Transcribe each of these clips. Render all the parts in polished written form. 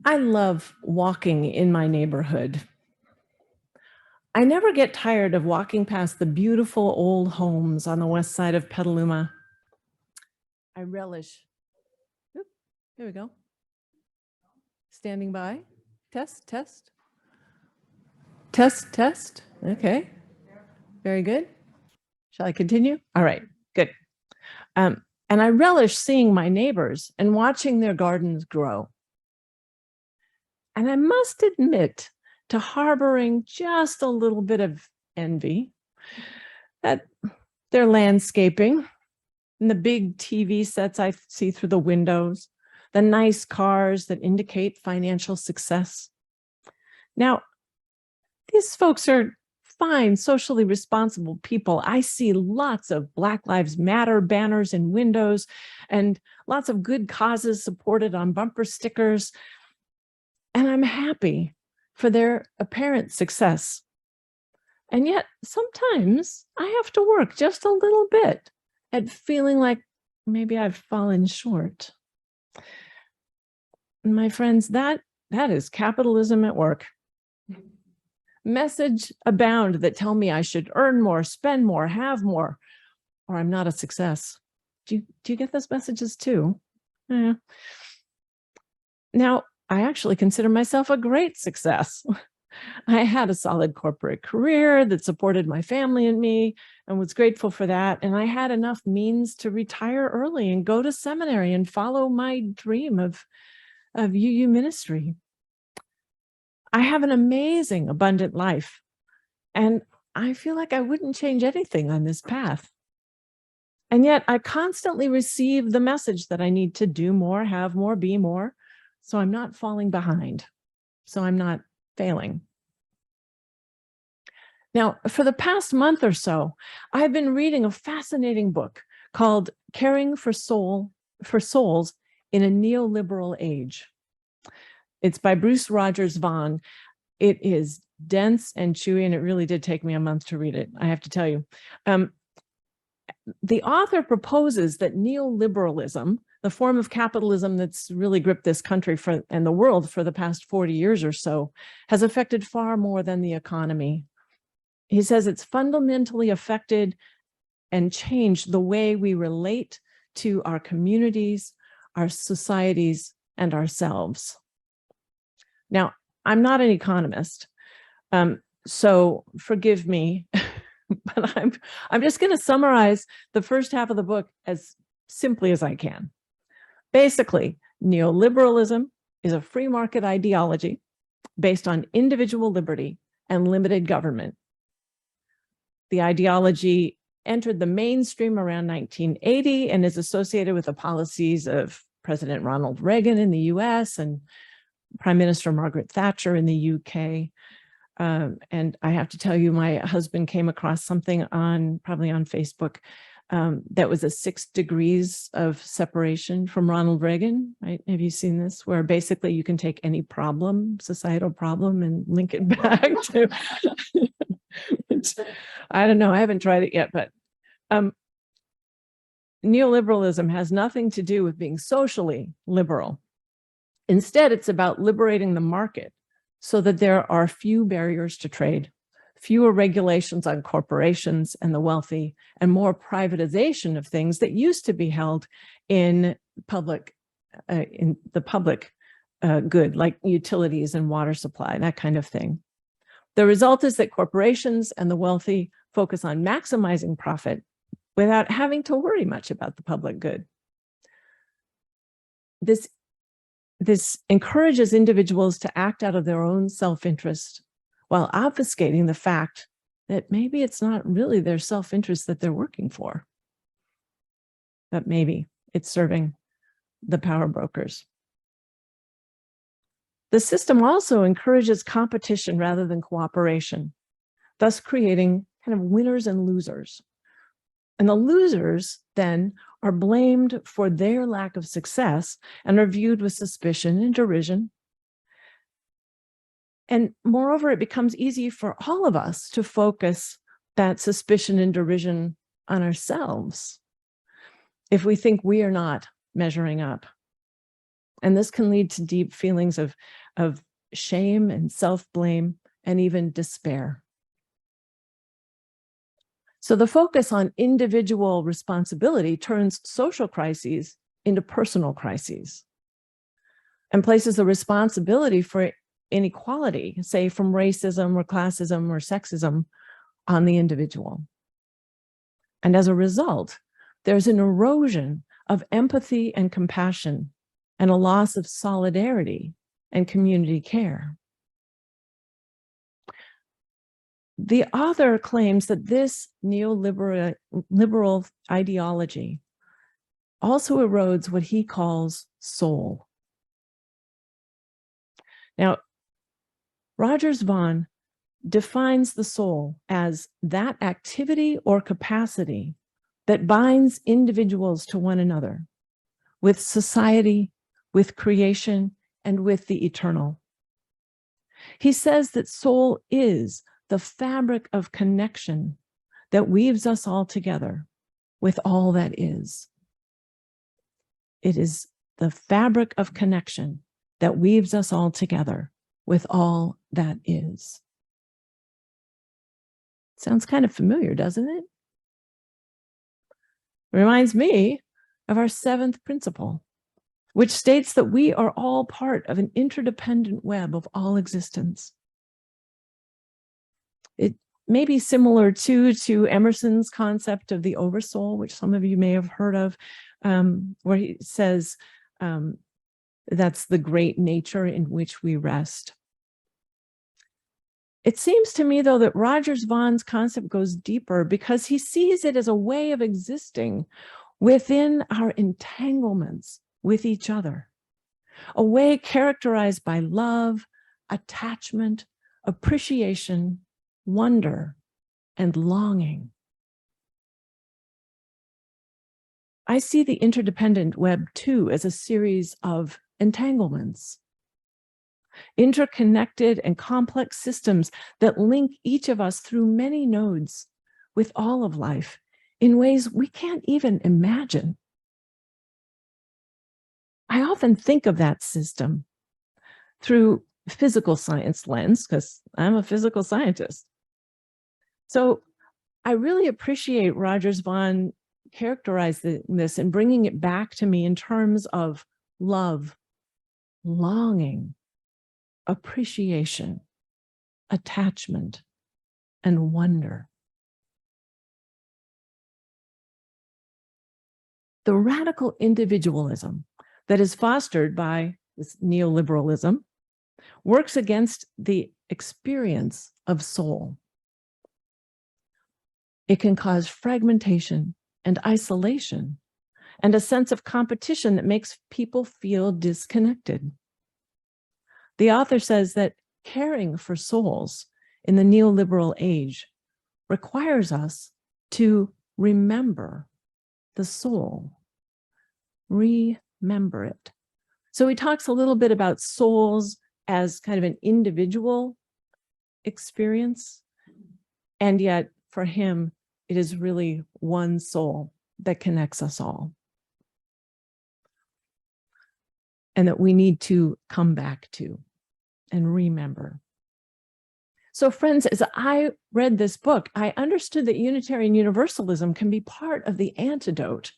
I love walking in my neighborhood. I never get tired of walking past the beautiful old homes on the west side of Petaluma. I relish. Oop, here we go. Standing by. Test, test. Test, test. Okay. Very good. Shall I continue? All right, good. And I relish seeing my neighbors and watching their gardens grow. And I must admit to harboring just a little bit of envy at their landscaping and the big TV sets I see through the windows, the nice cars that indicate financial success. Now, these folks are fine, socially responsible people. I see lots of Black Lives Matter banners in windows and lots of good causes supported on bumper stickers. And I'm happy for their apparent success. And yet sometimes I have to work just a little bit at feeling like maybe I've fallen short. My friends, that is capitalism at work. Message abound that tell me I should earn more, spend more, have more, or I'm not a success. Do you get those messages too? Yeah. Now, I actually consider myself a great success. I had a solid corporate career that supported my family and me and was grateful for that. And I had enough means to retire early and go to seminary and follow my dream of UU ministry. I have an amazing, abundant life, and I feel like I wouldn't change anything on this path. And yet I constantly receive the message that I need to do more, have more, be more. So I'm not falling behind. So I'm not failing. Now, for the past month or so, I've been reading a fascinating book called Caring for Souls in a Neoliberal Age. It's by Bruce Rogers Vaughan. It is dense and chewy, and it really did take me a month to read it, I have to tell you. The author proposes that neoliberalism, the form of capitalism that's really gripped this country and the world for the past 40 years or so, has affected far more than the economy. He says it's fundamentally affected and changed the way we relate to our communities, our societies, and ourselves. Now, I'm not an economist, so forgive me, but I'm just going to summarize the first half of the book as simply as I can. Basically, neoliberalism is a free market ideology based on individual liberty and limited government. The ideology entered the mainstream around 1980 and is associated with the policies of President Ronald Reagan in the US and Prime Minister Margaret Thatcher in the UK. And I have to tell you, my husband came across something probably on Facebook that was a 6 degrees of separation from Ronald Reagan, right? Have you seen this? Where basically you can take any problem, societal problem, and link it back to, I don't know, I haven't tried it yet, but neoliberalism has nothing to do with being socially liberal. Instead, it's about liberating the market so that there are few barriers to trade, fewer regulations on corporations and the wealthy, and more privatization of things that used to be held in the public good, like utilities and water supply, that kind of thing. The result is that corporations and the wealthy focus on maximizing profit without having to worry much about the public good. This encourages individuals to act out of their own self-interest while obfuscating the fact that maybe it's not really their self-interest that they're working for, but maybe it's serving the power brokers. The system also encourages competition rather than cooperation, thus creating kind of winners and losers. And the losers then are blamed for their lack of success and are viewed with suspicion and derision. And moreover, it becomes easy for all of us to focus that suspicion and derision on ourselves if we think we are not measuring up. And this can lead to deep feelings of shame and self-blame and even despair. So the focus on individual responsibility turns social crises into personal crises and places the responsibility for inequality, say from racism or classism or sexism, on the individual. And as a result, there's an erosion of empathy and compassion and a loss of solidarity and community care. The author claims that this neoliberal ideology also erodes what he calls soul. Now, Rogers Vaughan defines the soul as that activity or capacity that binds individuals to one another, with society, with creation, and with the eternal. He says that soul is the fabric of connection that weaves us all together with all that is. It is the fabric of connection that weaves us all together with all that is. Sounds kind of familiar, doesn't it? Reminds me of our 7th principle, which states that we are all part of an interdependent web of all existence. It may be similar to Emerson's concept of the oversoul, which some of you may have heard of, where he says that's the great nature in which we rest. It seems to me, though, that Rogers Vaughan's concept goes deeper because he sees it as a way of existing within our entanglements with each other, a way characterized by love, attachment, appreciation, wonder, and longing. I see the interdependent web, too, as a series of entanglements, interconnected and complex systems that link each of us through many nodes with all of life in ways we can't even imagine. I often think of that system through physical science lens, because I'm a physical scientist. So I really appreciate Rogers Vaughan characterizing this and bringing it back to me in terms of love, longing, appreciation, attachment, and wonder. The radical individualism that is fostered by this neoliberalism works against the experience of soul. It can cause fragmentation and isolation and a sense of competition that makes people feel disconnected. The author says that caring for souls in the neoliberal age requires us to remember the soul, remember it. So he talks a little bit about souls as kind of an individual experience, and yet for him, it is really one soul that connects us all, and that we need to come back to and remember. So friends, as I read this book, I understood that Unitarian Universalism can be part of the antidote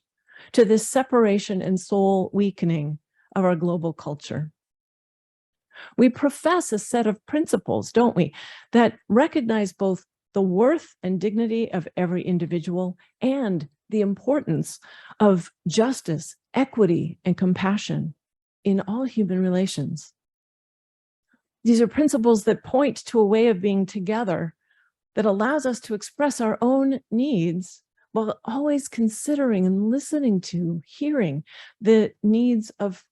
to this separation and soul weakening of our global culture. We profess a set of principles, don't we, that recognize both the worth and dignity of every individual and the importance of justice, equity, and compassion in all human relations. These are principles that point to a way of being together that allows us to express our own needs while always considering and listening to, hearing the needs of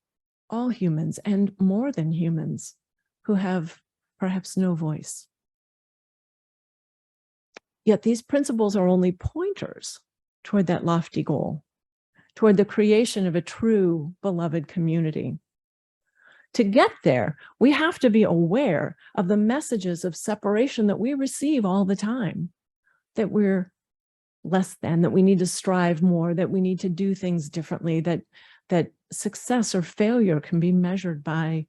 all humans and more than humans who have perhaps no voice. Yet these principles are only pointers toward that lofty goal, toward the creation of a true beloved community. To get there, we have to be aware of the messages of separation that we receive all the time, that we're less than, that we need to strive more, that we need to do things differently, that that success or failure can be measured by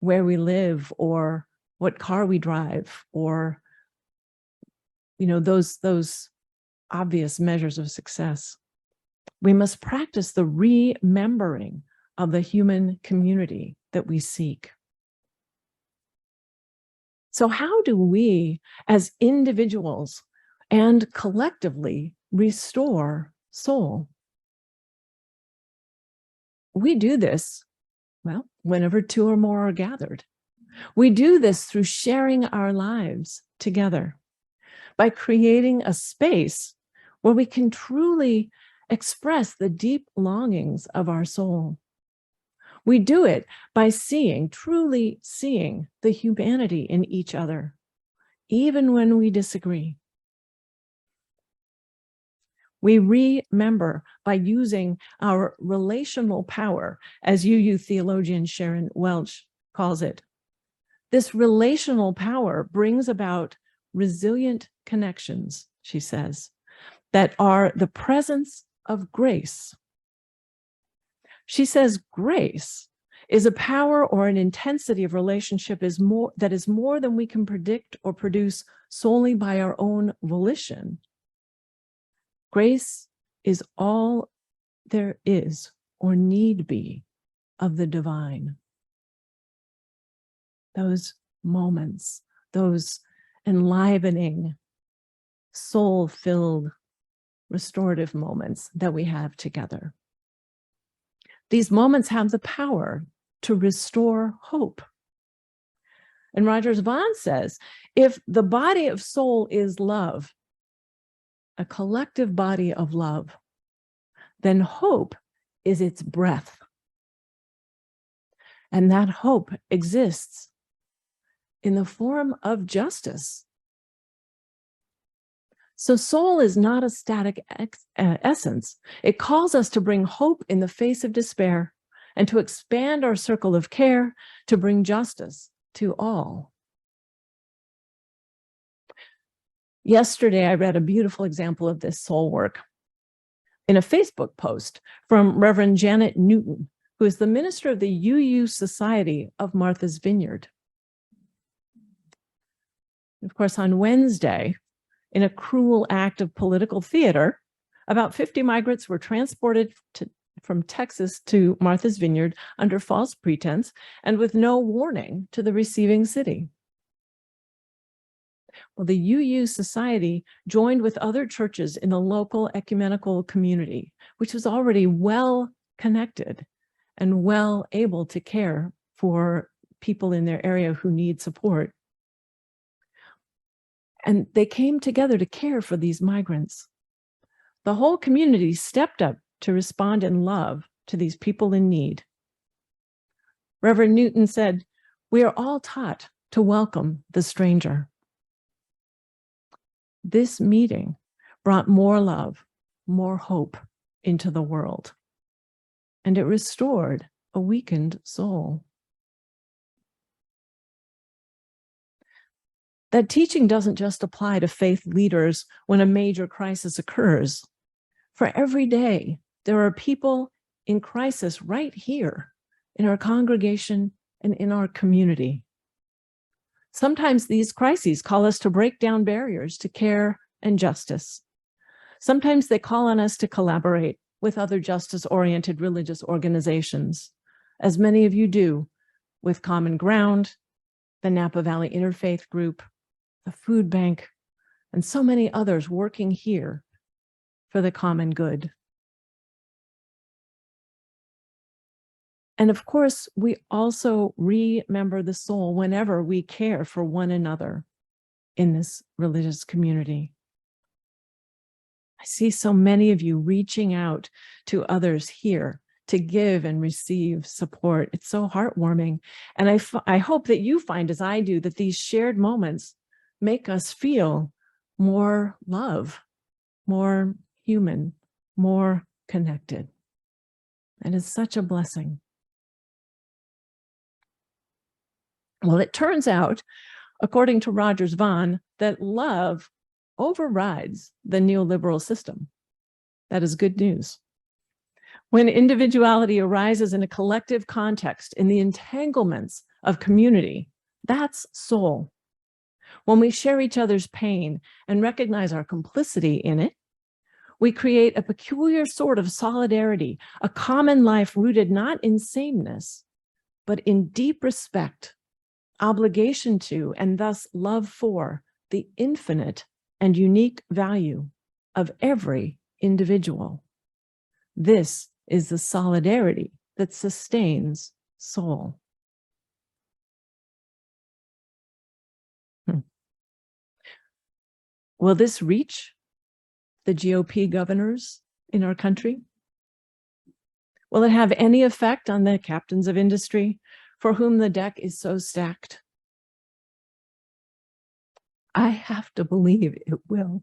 where we live or what car we drive, or those obvious measures of success. We must practice the remembering of the human community that we seek. So how do we, as individuals and collectively, restore soul? We do this, well, whenever two or more are gathered. We do this through sharing our lives together, by creating a space where we can truly express the deep longings of our soul. We do it by truly seeing the humanity in each other, even when we disagree. We remember by using our relational power, as UU theologian Sharon Welch calls it. This relational power brings about resilient connections, she says, that are the presence of grace. She says grace is a power or an intensity of relationship that is more than we can predict or produce solely by our own volition. Grace is all there is or need be of the divine. Those moments, those enlivening, soul-filled, restorative moments that we have together. These moments have the power to restore hope. And Rogers Vaughan says, if the body of soul is love, a collective body of love, then hope is its breath. And that hope exists in the form of justice. So soul is not a static essence. It calls us to bring hope in the face of despair and to expand our circle of care to bring justice to all. Yesterday, I read a beautiful example of this soul work in a Facebook post from Reverend Janet Newton, who is the minister of the UU Society of Martha's Vineyard. Of course, on Wednesday, in a cruel act of political theater, about 50 migrants were transported from Texas to Martha's Vineyard under false pretense and with no warning to the receiving city. Well, the UU Society joined with other churches in the local ecumenical community, which was already well connected and well able to care for people in their area who need support. And they came together to care for these migrants. The whole community stepped up to respond in love to these people in need. Reverend Newton said, "We are all taught to welcome the stranger." This meeting brought more love, more hope into the world, and it restored a weakened soul. That teaching doesn't just apply to faith leaders when a major crisis occurs. For every day, there are people in crisis right here in our congregation and in our community. Sometimes these crises call us to break down barriers to care and justice. Sometimes they call on us to collaborate with other justice-oriented religious organizations, as many of you do with Common Ground, the Napa Valley Interfaith Group, the Food Bank, and so many others working here for the common good. And of course, we also remember the soul whenever we care for one another in this religious community. I see so many of you reaching out to others here to give and receive support. It's so heartwarming. And I hope that you find, as I do, that these shared moments make us feel more love, more human, more connected. And it's such a blessing. Well, it turns out, according to Rogers Vaughan, that love overrides the neoliberal system. That is good news. When individuality arises in a collective context, in the entanglements of community, that's soul. When we share each other's pain and recognize our complicity in it, we create a peculiar sort of solidarity, a common life rooted not in sameness, but in deep respect, obligation to, and thus love for the infinite and unique value of every individual. This is the solidarity that sustains soul. Will this reach the GOP governors in our country? Will it have any effect on the captains of industry for whom the deck is so stacked? I have to believe it will.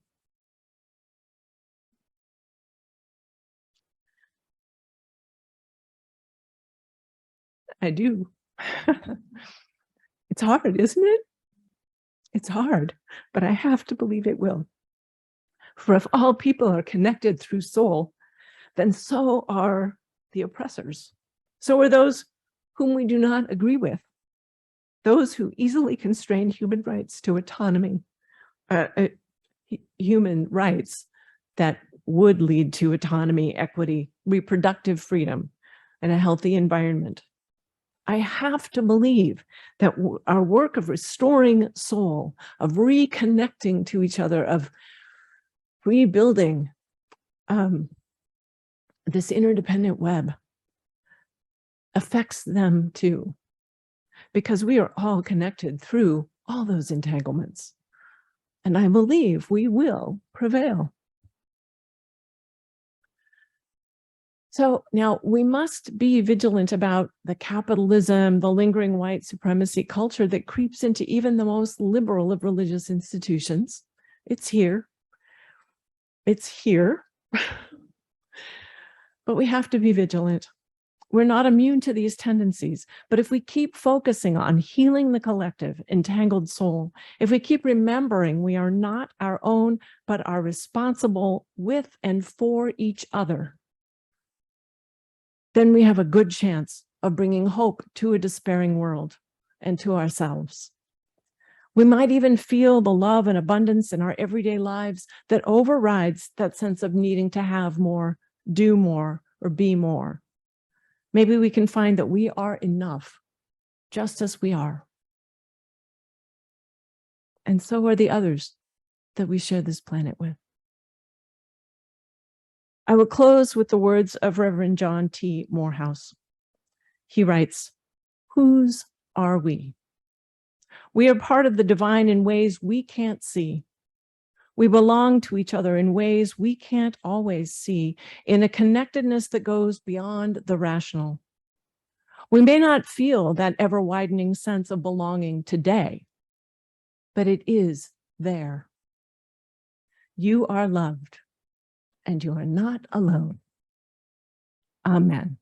I do. It's hard, isn't it? It's hard, but I have to believe it will. For if all people are connected through soul, then so are the oppressors. So are those whom we do not agree with, those who easily constrain human rights to autonomy, human rights that would lead to autonomy, equity, reproductive freedom, and a healthy environment. I have to believe that our work of restoring soul, of reconnecting to each other, of rebuilding this interdependent web affects them too, because we are all connected through all those entanglements. And I believe we will prevail. So now we must be vigilant about the capitalism, the lingering white supremacy culture that creeps into even the most liberal of religious institutions. It's here. It's here. But we have to be vigilant. We're not immune to these tendencies, but if we keep focusing on healing the collective, entangled soul, if we keep remembering we are not our own, but are responsible with and for each other, then we have a good chance of bringing hope to a despairing world and to ourselves. We might even feel the love and abundance in our everyday lives that overrides that sense of needing to have more, do more, or be more. Maybe we can find that we are enough, just as we are. And so are the others that we share this planet with. I will close with the words of Reverend John T. Morehouse. He writes, "Whose are we? We are part of the divine in ways we can't see. We belong to each other in ways we can't always see, in a connectedness that goes beyond the rational. We may not feel that ever-widening sense of belonging today, but it is there. You are loved, and you are not alone." Amen.